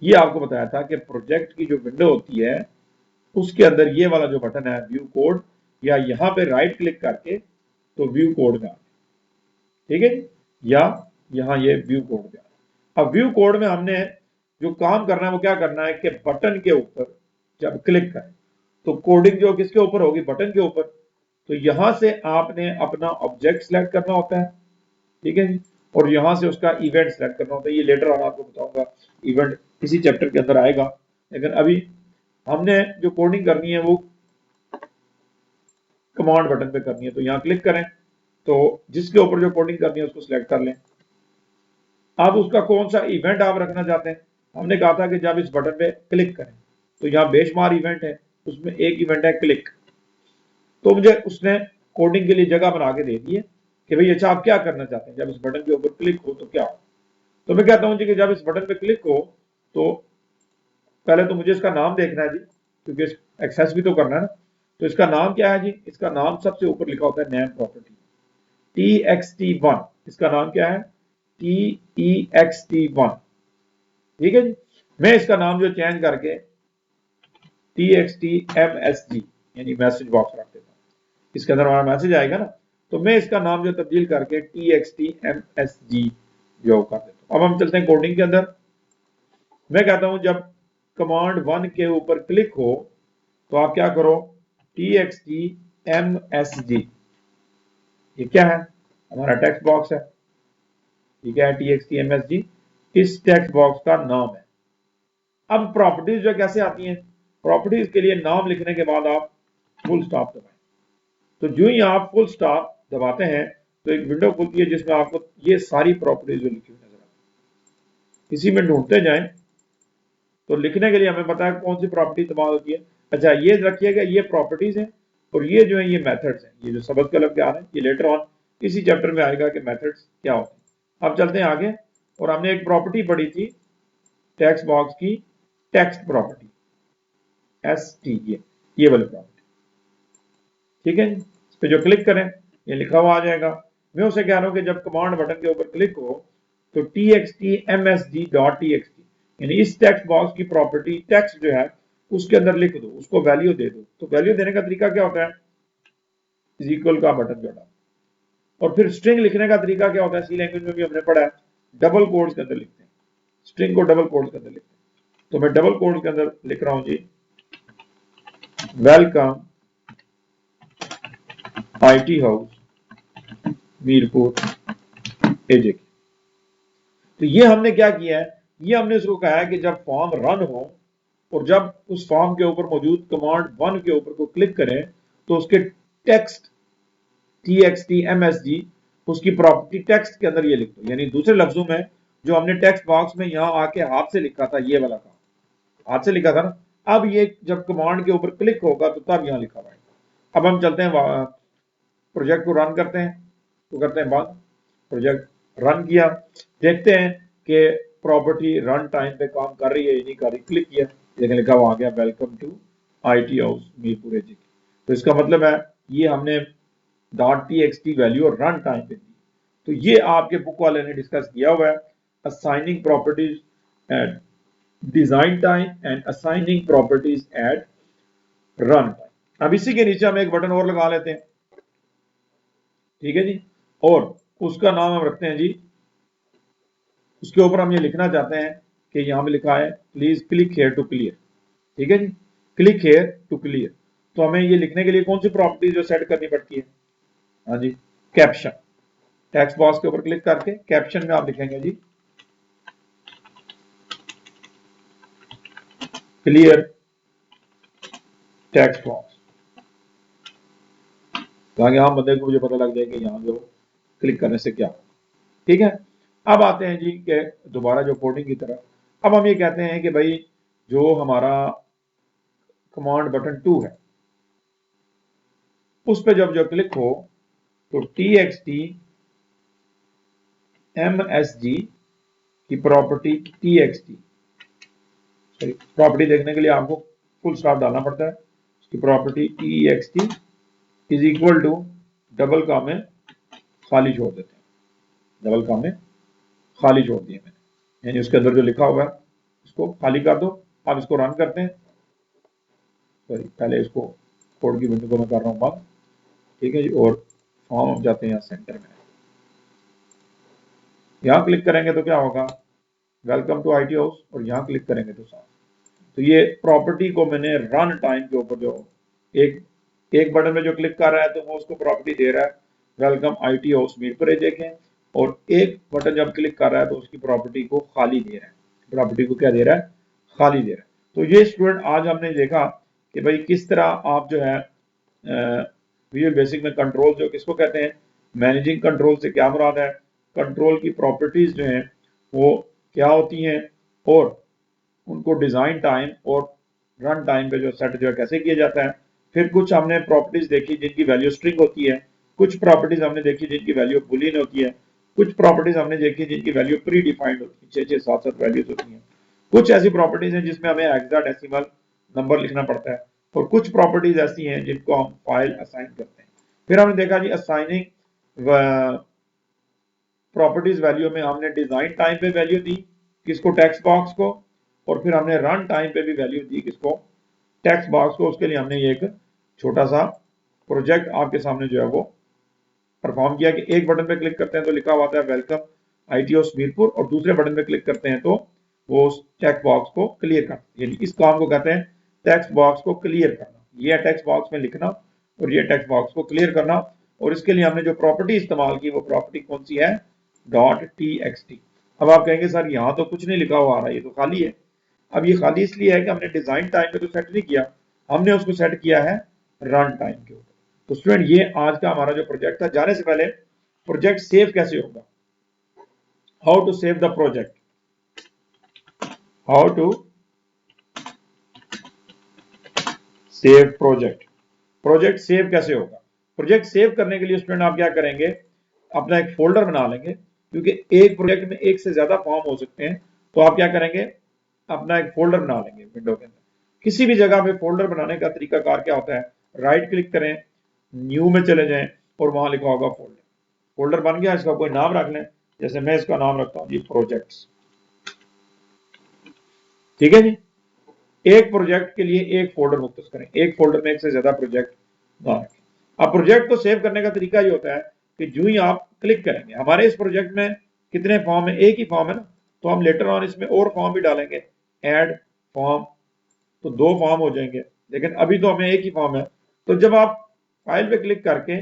ये आपको बताया था कि प्रोजेक्ट की जो विंडो होती है उसके अंदर ये वाला जो बटन है व्यू कोड, या यहाँ पे राइट क्लिक करके तो व्यू कोड में आ, ठीक है, या यहाँ ये व्यू कोड में आ। अब व्यू कोड में हमने जो काम करना है वो क्या करना है कि बटन के ऊपर जब क्लिक करें तो कोडिंग जो किसके ऊपर होगी, बटन के ऊपर। तो यहां से आपने अपना ऑब्जेक्ट सिलेक्ट करना होता है, ठीक है जी, और यहां से उसका इवेंट सिलेक्ट करना होता है। ये लेटर ऑन आपको बताऊंगा, इवेंट इसी चैप्टर के अंदर आएगा, लेकिन अभी हमने जो कोडिंग करनी है वो कमांड बटन पे करनी है। तो यहाँ क्लिक करें तो जिसके ऊपर जो कोडिंग करनी है उसको सिलेक्ट कर लें। अब उसका कौन सा इवेंट आप रखना चाहते हैं, हमने कहा था कि जब इस बटन पे क्लिक करें तो यहाँ बेशुमार इवेंट है, उसमें एक इवेंट है क्लिक। तो मुझे उसने कोडिंग के लिए जगह बना के दे दी है कि भाई अच्छा आप क्या करना चाहते हैं, जब इस बटन के ऊपर क्लिक हो तो क्या हो। तो मैं कहता हूं जी कि जब इस बटन पे क्लिक हो तो पहले तो मुझे इसका नाम देखना है जी, क्योंकि एक्सेस भी तो करना है ना। तो इसका नाम क्या है जी, इसका नाम सबसे ऊपर लिखा होता है नेम प्रॉपर्टी। txt1, इसका नाम क्या है, text1, ठीक है जी। मैं इसका नाम जो चेंज करके txtmsg यानी मैसेज बॉक्स रख देता हूँ, इसके अंदर हमारा मैसेज आएगा ना, तो मैं इसका नाम जो तब्दील करके txtmsg जो कर देता हूँ। अब हम चलते हैं कोडिंग के अंदर। मैं कहता हूं जब कमांड 1 के ऊपर क्लिक हो तो आप क्या करो, txtmsg, ये क्या है, हमारा टेक्स्ट बॉक्स है, ठीक है, txtmsg इस टेक्स्ट बॉक्स का नाम है। अब प्रॉपर्टीज जो कैसे आती हैं, प्रॉपर्टीज के लिए नाम लिखने के बाद आप फुल स्टॉप दबाएं, तो जो ही आप फुल स्टॉप दबाते हैं तो एक विंडो खुलती है जिसमें आपको ये सारी प्रॉपर्टीज जो लिखी हुई नजर आती है, इसी में ढूंढते जाएं। तो लिखने के लिए हमें पता है कौन सी प्रॉपर्टी इस्तेमाल होती है। अच्छा, ये रखिएगा, ये प्रॉपर्टीज है और ये जो है ये मेथड्स हैं, ये जो सबक के लग आ रहे हैं ये लेटर ऑन इसी चैप्टर में आएगा कि मेथड्स क्या होते हैं। अब चलते हैं आगे, और हमने एक प्रॉपर्टी पढ़ी थी टेक्स्ट बॉक्स की, टेक्स्ट प्रॉपर्टी, ST, ये वाली प्रॉपर्टी, ठीक है। इस पे जो क्लिक करें ये लिखा हुआ आ जाएगा। मैं उसे कह रहा हूं कि जब कमांड बटन के ऊपर क्लिक हो तो txtmsg.txt यानी इस टेक्स्ट बॉक्स की प्रॉपर्टी टेक्स्ट जो है उसके अंदर लिख दो, उसको वैल्यू दे दो। तो वैल्यू देने का तरीका क्या होता है, इज इक्वल का बटन जोड़ा, और फिर स्ट्रिंग लिखने का तरीका क्या होता है, सी लैंग्वेज में भी हमने पढ़ा है, डबल कोड्स के अंदर लिखते हैं, स्ट्रिंग को डबल कोड्स के अंदर लिखते हैं। तो मैं डबल कोड्स के अंदर लिख रहा हूं जी, welcome IT house Mirpur AJ। तो ये हमने क्या किया है, ये हमने इसको कहा है कि जब फॉर्म रन हो और जब उस फॉर्म के ऊपर मौजूद कमांड 1 के ऊपर को क्लिक करें तो उसके टेक्स्ट txtmsg उसकी प्रॉपर्टी टेक्स्ट के अंदर ये लिख दो। यानी दूसरे लफ्जों में जो हमने टेक्स्ट बॉक्स में यहां आके हाथ से लिखा था, ये वाला काम हाथ से लिखा था ना, अब ये जब कमांड के ऊपर क्लिक होगा तो तब यहां लिखा हुआ है। अब हम चलते हैं प्रोजेक्ट को रन करते हैं, तो करते हैं बंद, प्रोजेक्ट रन किया, देखते हैं कि प्रॉपर्टी रन टाइम पे काम कर रही है या नहीं कर रही। क्लिक किया, लेकिन लिखा हुआ आ गया welcome to IT house Mirpur AJ। तो इसका मतलब है ये हमने .txt वैल्यू और रन टाइम पे दी। तो ये आपके बुक वाले ने डिस्कस किया हुआ है, assigning properties at design time and assigning properties at run time. अब इसी के नीचे हम एक बटन और लगा लेते हैं, ठीक है जी, और उसका नाम हम रखते हैं जी, उसके ऊपर हम ये लिखना चाहते हैं कि यहां पे लिखा है please click here to clear, ठीक है जी, क्लिक हेयर टू क्लियर। तो हमें ये लिखने के लिए कौन सी प्रॉपर्टी जो सेट करनी पड़ती है, हाँ जी, कैप्शन। टेक्स्ट बॉक्स के ऊपर क्लिक करके कैप्शन में आप लिखेंगे जी क्लियर टेक्स्ट बॉक्स, ताकि आम बंदे को मुझे पता लग जाए कि यहाँ जो क्लिक करने से क्या, ठीक है। अब आते हैं जी के दोबारा जो कोडिंग की तरफ। अब हम ये कहते हैं कि भाई जो हमारा कमांड बटन 2 है उस पर जब जो क्लिक हो तो txtmsg की प्रॉपर्टी प्रॉपर्टी देखने के लिए आपको फुल स्टॉप डालना पड़ता है, उसकी property text is equal to double काम में खाली छोड़ देते हैं, डबल काम में खाली छोड़ दिए मैंने, यानी उसके अंदर जो लिखा हुआ है उसको खाली कर दो। आप इसको रन करते हैं, सॉरी पहले इसको कोड की विंडो को मैं कर रहा हूँ बंद, ठीक है जी, और फॉर्म हम जाते हैं यहाँ सेंटर में, यहाँ क्लिक करेंगे तो क्या होगा, वेलकम टू IT हाउस, और यहाँ क्लिक करेंगे तो साफ। तो ये प्रॉपर्टी को मैंने रन टाइम के ऊपर जो एक बटन में जो क्लिक कर रहा है तो वो उसको प्रॉपर्टी दे रहा है welcome IT house Mirpur AJ के, और एक बटन जब क्लिक कर रहा है तो उसकी प्रॉपर्टी को खाली दे रहा है, प्रॉपर्टी को क्या दे रहा है, खाली दे रहा है। तो ये स्टूडेंट आज हमने देखा कि भाई किस तरह आप जो है विजुअल बेसिक में कंट्रोल जो किसको कहते हैं, मैनेजिंग कंट्रोल से क्या मुराद है, कंट्रोल की प्रॉपर्टीज जो हैं वो क्या होती हैं, और उनको डिजाइन टाइम और रन टाइम पे जो सेट जो है कैसे किया जाता है। फिर कुछ हमने प्रॉपर्टीज देखी जिनकी वैल्यू स्ट्रिंग होती है, कुछ प्रॉपर्टीज हमने देखी जिनकी वैल्यू बुलियन होती है, कुछ प्रॉपर्टीज हमने देखी जिनकी वैल्यू प्री डिफाइंड होती है, 6 6 7 7 वैल्यूज होती हैं, कुछ ऐसी प्रॉपर्टीज हैं जिसमें हमें हेक्साडेसिमल नंबर लिखना पड़ता है, और कुछ प्रॉपर्टीज ऐसी हैं जिनको हम फाइल असाइन करते हैं। फिर हमने देखा जी असाइनिंग प्रॉपर्टीज वैल्यू में हमने डिजाइन टाइम पे वैल्यू दी किसको, टेक्स्ट बॉक्स को, और फिर हमने रन टाइम पे भी वैल्यू दी किसको, टेक्स्ट बॉक्स को। उसके लिए हमने ये एक छोटा सा प्रोजेक्ट आपके सामने जो है वो परफॉर्म किया कि एक बटन पे क्लिक करते हैं तो लिखा हुआ है वेलकम ITO मीरपुर, और दूसरे बटन पे क्लिक करते हैं तो वो टेक्स्ट बॉक्स को क्लियर करना, यानी इस काम को कहते हैं टेक्स्ट बॉक्स को क्लियर करना। ये टेक्स्ट बॉक्स में लिखना और ये टेक्स्ट बॉक्स को क्लियर करना। और इसके लिए हमने जो प्रॉपर्टी इस्तेमाल की वो प्रॉपर्टी कौन सी है, .txt। अब आप कहेंगे सर यहाँ तो कुछ नहीं लिखा हुआ आ रहा है, ये तो खाली है। अब ये खाली इसलिए है कि हमने डिजाइन टाइम पे तो सेट नहीं किया, हमने उसको सेट किया है रन टाइम के ऊपर। तो स्टूडेंट ये आज का हमारा जो प्रोजेक्ट था। जाने से पहले प्रोजेक्ट सेव कैसे होगा, how to save the project, how to save project, project save कैसे होगा। प्रोजेक्ट सेव करने के लिए स्टूडेंट आप क्या करेंगे, अपना एक फोल्डर बना लेंगे, क्योंकि एक प्रोजेक्ट में एक से ज्यादा फॉर्म हो सकते हैं। तो आप क्या करेंगे, अपना एक फोल्डर बना लेंगे विंडो के अंदर। किसी भी जगह पे फोल्डर बनाने का तरीकाकार क्या होता है, राइट क्लिक करें, न्यू में चले जाएं और वहां लिखा होगा फोल्डर। फोल्डर बन गया, इसका कोई नाम रख लें, जैसे मैं इसका नाम रखता हूं जी प्रोजेक्ट्स। ठीक है जी, एक प्रोजेक्ट के लिए एक फोल्डर मुख्तस करें, एक फोल्डर में एक से ज्यादा प्रोजेक्ट ना रखें। अब प्रोजेक्ट को सेव करने का तरीका ये होता है कि जो ही आप क्लिक करेंगे, हमारे इस प्रोजेक्ट में कितने फॉर्म है, एक ही फॉर्म है ना, तो हम लेटर ऑन इसमें और फॉर्म भी डालेंगे, ऐड फॉर्म, तो 2 फॉर्म हो जाएंगे, लेकिन अभी तो हमें एक ही फॉर्म है। तो जब आप फाइल पे क्लिक करके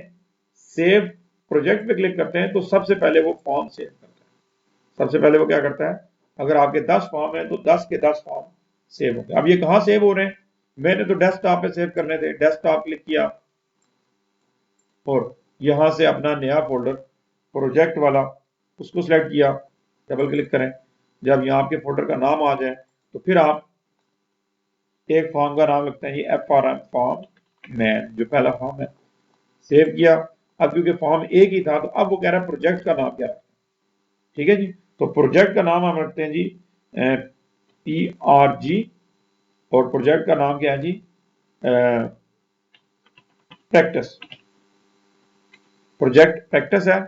सेव प्रोजेक्ट पे क्लिक करते हैं तो सबसे पहले वो फॉर्म सेव करता है। सबसे पहले वो क्या करता है, अगर आपके 10 फॉर्म है तो 10 के 10 फॉर्म सेव हो गए। अब ये कहां सेव हो रहे हैं, मैंने तो डेस्कटॉप पे सेव करने थे, डेस्कटॉप क्लिक किया और यहां से अपना नया फोल्डर प्रोजेक्ट वाला उसको सिलेक्ट किया, डबल क्लिक करें। जब यहाँ आपके फोल्डर का नाम आ जाए तो फिर आप एक फॉर्म का नाम लिखते हैं, ये FRM फॉर्म मैन, जो पहला फॉर्म है, सेव किया। अब क्योंकि फॉर्म एक ही था तो अब वो कह रहा है प्रोजेक्ट का नाम क्या है। ठीक है जी, तो प्रोजेक्ट का नाम हम रखते हैं जी PRG, और प्रोजेक्ट का नाम क्या है जी, प्रैक्टिस, प्रोजेक्ट प्रैक्टिस है।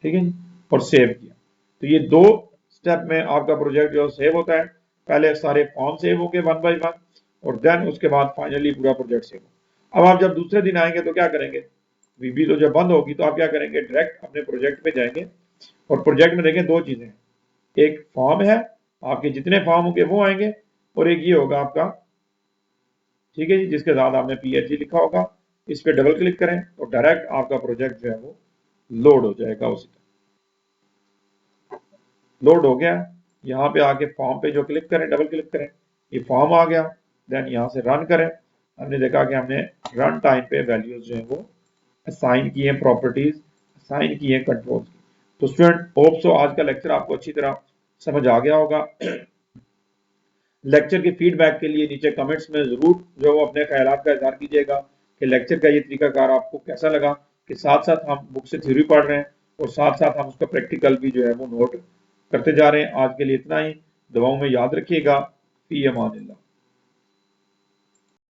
ठीक है जी, और सेव किया। तो ये 2 स्टेप में आपका प्रोजेक्ट जो सेव होता है, पहले सारे फॉर्म सेव हो गए 1 बाय 1, और देन उसके बाद फाइनली पूरा प्रोजेक्ट सेव हो। अब आप जब दूसरे दिन आएंगे तो क्या करेंगे, वीबी तो जब बंद होगी तो आप क्या करेंगे, डायरेक्ट अपने प्रोजेक्ट पे जाएंगे और प्रोजेक्ट में देखें 2 चीजें, एक फॉर्म है, आपके जितने फॉर्म होंगे वो आएंगे, और एक ये होगा आपका, ठीक है जी, जिसके साथ आपने PHG लिखा होगा। इस पे डबल क्लिक करें और डायरेक्ट आपका प्रोजेक्ट जो है वो लोड हो जाएगा। उसी लोड हो गया, यहाँ पे आके फॉर्म पे जो क्लिक करें, डबल क्लिक करें, ये फॉर्म आ गया। देन यहाँ से रन करें, हमने देखा कि हमने रन टाइम पे वैल्यूज जो है वो असाइन की है, प्रॉपर्टीज असाइन की है कंट्रोल की। तो स्टूडेंट होप सो आज का लेक्चर आपको अच्छी तरह समझ आ गया होगा। लेक्चर के फीडबैक के लिए नीचे कमेंट्स में जरूर जो वो अपने ख्यालात का इजहार कीजिएगा कि लेक्चर का ये तरीकाकार आपको कैसा लगा, कि साथ साथ हम बुक से थ्योरी पढ़ रहे हैं और साथ साथ हम उसका प्रैक्टिकल भी जो है वो नोट करते जा रहे हैं। आज के लिए इतना ही, दुआओं में याद रखिएगा। फी अमानिल्लाह।